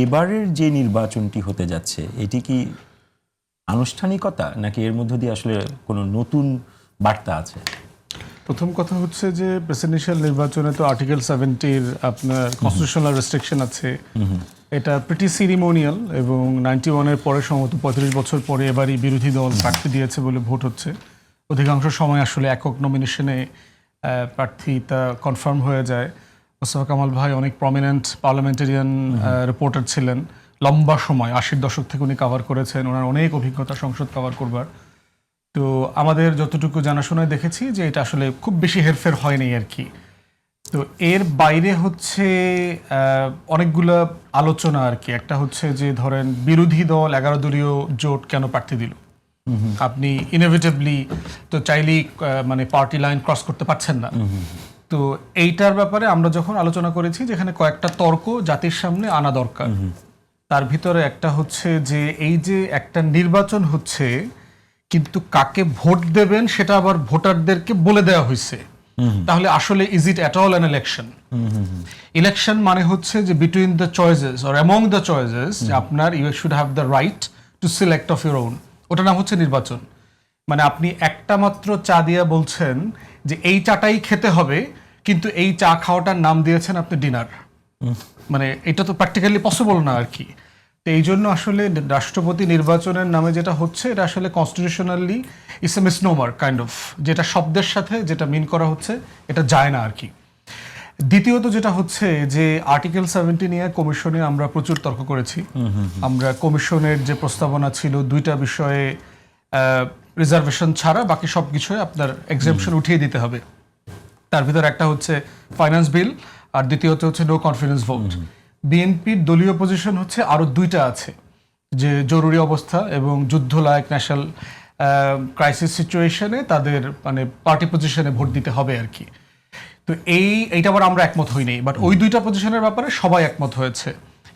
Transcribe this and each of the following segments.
এবারের যে নির্বাচনটি হতে যাচ্ছে এটি কি আনুষ্ঠানিকতা নাকি এর মধ্য দিয়ে আসলে কোনো নতুন বার্তা আছে? প্রথম কথা হচ্ছে যে প্রেসিডেন্সিয়াল নির্বাচনে তো আর্টিকেল 70-র আপনার কনস্টিটিউশনাল রেস্ট্রিকশন আছে। এটা প্রিটি সিরিমোনিয়াল এবং 91-এর পরে সম্ভবত 35 বছর পরে এবারই বিরোধী দল প্রার্থী দিয়েছে বলে ভোট হচ্ছে। অধিকাংশ সময় আসলে একক নমিনেশনে প্রার্থীতা কনফার্ম হয়ে যায়। মোস্তফা কামাল ভাই অনেক প্রমিনেন্ট পার্লামেন্টারিয়ান রিপোর্টার ছিলেন, লম্বা সময় 80-র দশক থেকে উনি কভার করেছেন, ওনার অনেক অভিজ্ঞতা সংসদ কভার করবার। তো আমাদের যতটুকু জানাশোনায় দেখেছি যে এটা আসলে খুব বেশি হেরফের হয়নি আর কি। তো এর বাইরে হচ্ছে অনেকগুলো আলোচনা আর কি। একটা হচ্ছে যে ধরেন বিরোধী দল 11 দলীয় জোট কেন প্রার্থী দিল, আপনি ইনএভিটেবলি তো চাইলেই মানে পার্টি লাইন ক্রস করতে পারছেন না। তো এইটার ব্যাপারে আমরা যখন আলোচনা করেছি যেখানে কয়েকটা তর্ক জাতির সামনে আনা দরকার, তার ভিতরে একটা হচ্ছে যে এই যে একটা নির্বাচন হচ্ছে কিন্তু কাকে ভোট দেবেন সেটা আবার ভোটারদেরকে বলে দেওয়া হয়েছে, তাহলে আসলে is it at all an election? Election মানে হচ্ছে যে between the choices or among the choices আপনার you should have the right to select of your own, ওটার নাম হচ্ছে নির্বাচন। মানে আপনি একটা মাত্র চা দিয়ে বলছেন যে এই চাটাই খেতে হবে, কিন্তু এই চা খাওয়াটার নাম দিয়েছেন আপনি ডিনার। মানে এটা তো প্র্যাকটিক্যালি পসিবল না আর কি। তো এই জন্য আসলে রাষ্ট্রপতি নির্বাচনের নামে যেটা হচ্ছে এটা আসলে constitutionally it's a misnomer kind of, যেটা শব্দের সাথে যেটা মিন করা হচ্ছে এটা যায় না আর কি। দ্বিতীয়ত যেটা হচ্ছে যে আর্টিকেল 70 নিয়ে কমিশনে আমরা প্রচুর তর্ক করেছি। আমরা কমিশনের যে প্রস্তাবনা ছিল 2টা বিষয়ে রিজার্ভেশন ছাড়া বাকি সব কিছুই আপনার এক্সেম্পশন উঠিয়ে দিতে হবে। তার ভিতর একটা হচ্ছে ফাইন্যান্স বিল আর দ্বিতীয়ত হচ্ছে নো কনফিডেন্স ভোট। বিএনপির দলীয় পজিশন হচ্ছে আরো 2টা আছে, যে জরুরি অবস্থা এবং যুদ্ধ লায়ক ন্যাশনাল ক্রাইসিস সিচুয়েশনে তাদের মানে পার্টি পজিশনে ভোট দিতে হবে আর কি। তো এইটা আবার আমরা একমত হইনি, বাট ওই 2টা পজিশনের ব্যাপারে সবাই একমত হয়েছে।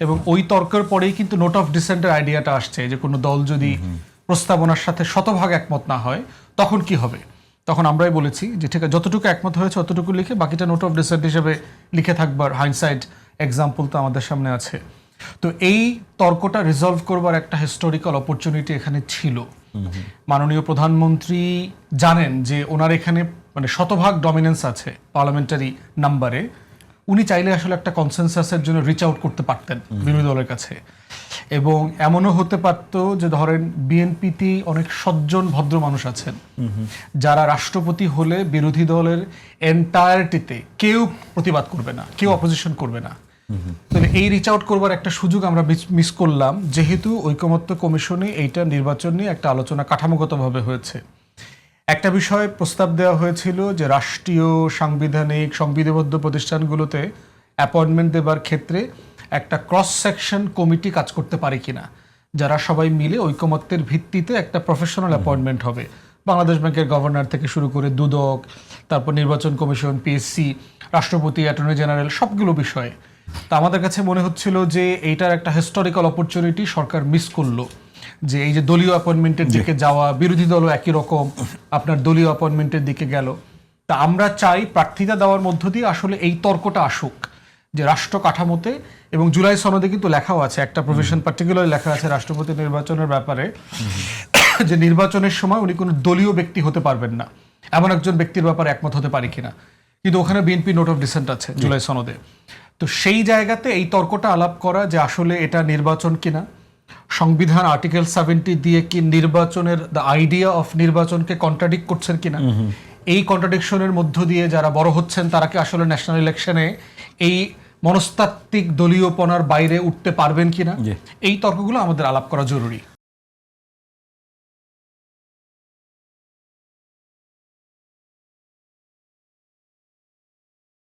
এবং ওই তর্কের পরেই কিন্তু নোট অফ ডিসেন্টের আইডিয়াটা আসছে যে কোনো দল যদি প্রস্তাবনার সাথে শতভাগ একমত না হয় তখন কি হবে। তখন আমরাই বলেছি যে ঠিক আছে, যতটুকু একমত হয়েছে অতটুকু লিখে বাকিটা নোট অফ ডিসেন্ট হিসেবে লিখে থাকবার হাইন্ডসাইড এক্সাম্পল তো আমাদের সামনে আছে। তো এই তর্কটা রিজলভ করবার একটা হিস্টোরিক্যাল অপরচুনিটি এখানে ছিল। মাননীয় প্রধানমন্ত্রী জানেন যে ওনার এখানে মানে শতভাগ ডমিনেন্স আছে পার্লামেন্টারি নাম্বারে, উনি চাইলে আসলে একটা কনসেনসাসের জন্য রিচ আউট করতে পারতেন বিরোধী দলের কাছে। এবং এমনও হতে পারত যে ধরেন বিএনপিতে অনেক সজ্জন ভদ্র মানুষ আছেন যারা রাষ্ট্রপতি হলে বিরোধী দলের এন্টায়ারটিতে কেউ প্রতিবাদ করবে না, কেউ অপোজিশন করবে না। তাহলে এই রিচ আউট করবার একটা সুযোগ আমরা মিস করলাম, যেহেতু ঐকমত্য কমিশনে এইটা নির্বাচন নিয়ে একটা আলোচনা কাঠামোগতভাবে হয়েছে। একটা বিষয় প্রস্তাব দেওয়া হয়েছিল যে রাষ্ট্রীয় সাংবিধানিক সংবিধিবদ্ধ প্রতিষ্ঠানগুলোতে অ্যাপয়েন্টমেন্ট দেবার ক্ষেত্রে একটা ক্রস সেকশন কমিটি কাজ করতে পারে কিনা, যারা সবাই মিলে ঐকমত্যের ভিত্তিতে একটা প্রফেশনাল অ্যাপয়েন্টমেন্ট হবে। বাংলাদেশ ব্যাংকের গভর্নর থেকে শুরু করে দুদক, তারপর নির্বাচন কমিশন, পিএসসি, রাষ্ট্রপতি, অ্যাটর্নি জেনারেল, সবগুলো বিষয়ে। তো আমাদের কাছে মনে হচ্ছিল যে এইটার একটা হিস্টোরিক্যাল অপরচুনিটি সরকার মিস করলো, যে এই যে দলীয় অ্যাপয়েন্টমেন্টের দিকে যাওয়া, বিরোধী দলও একই রকম আপনার দলীয় অ্যাপয়েন্টমেন্টের দিকে গেল। তা আমরা চাই প্রার্থিতা দেওয়ার মধ্য দিয়ে আসলে এই তর্কটা আসুক যে রাষ্ট্র কাঠামোতে, এবং জুলাই সনদে কিন্তু লেখাও আছে, একটা প্রভিশন পার্টিকুলার লেখা আছে রাষ্ট্রপতি নির্বাচনের ব্যাপারে, যে নির্বাচনের সময় উনি কোনো দলীয় ব্যক্তি হতে পারবেন না, এমন একজন ব্যক্তির ব্যাপারে একমত হতে পারি কিনা। কিন্তু ওখানে বিএনপি নোট অফ ডিসেন্ট আছে জুলাই সনদে। তো সেই জায়গাতে এই তর্কটা আলাপ করা যে আসলে এটা নির্বাচন কিনা, সংবিধান আর্টিকেল 70 দিয়ে কি নির্বাচনের দ্য আইডিয়া অফ নির্বাচনকে কন্ট্রাডিক্ট করছেন কিনা, এই কন্ট্রাডিকশনের মধ্য দিয়ে যারা বড় হচ্ছেন তারা কি আসলে ন্যাশনাল ইলেকশনে এই মনস্তাত্ত্বিক দলীয়পনার বাইরে উঠতে পারবেন কিনা, এই তর্কগুলো আমাদের আলাপ করা জরুরি।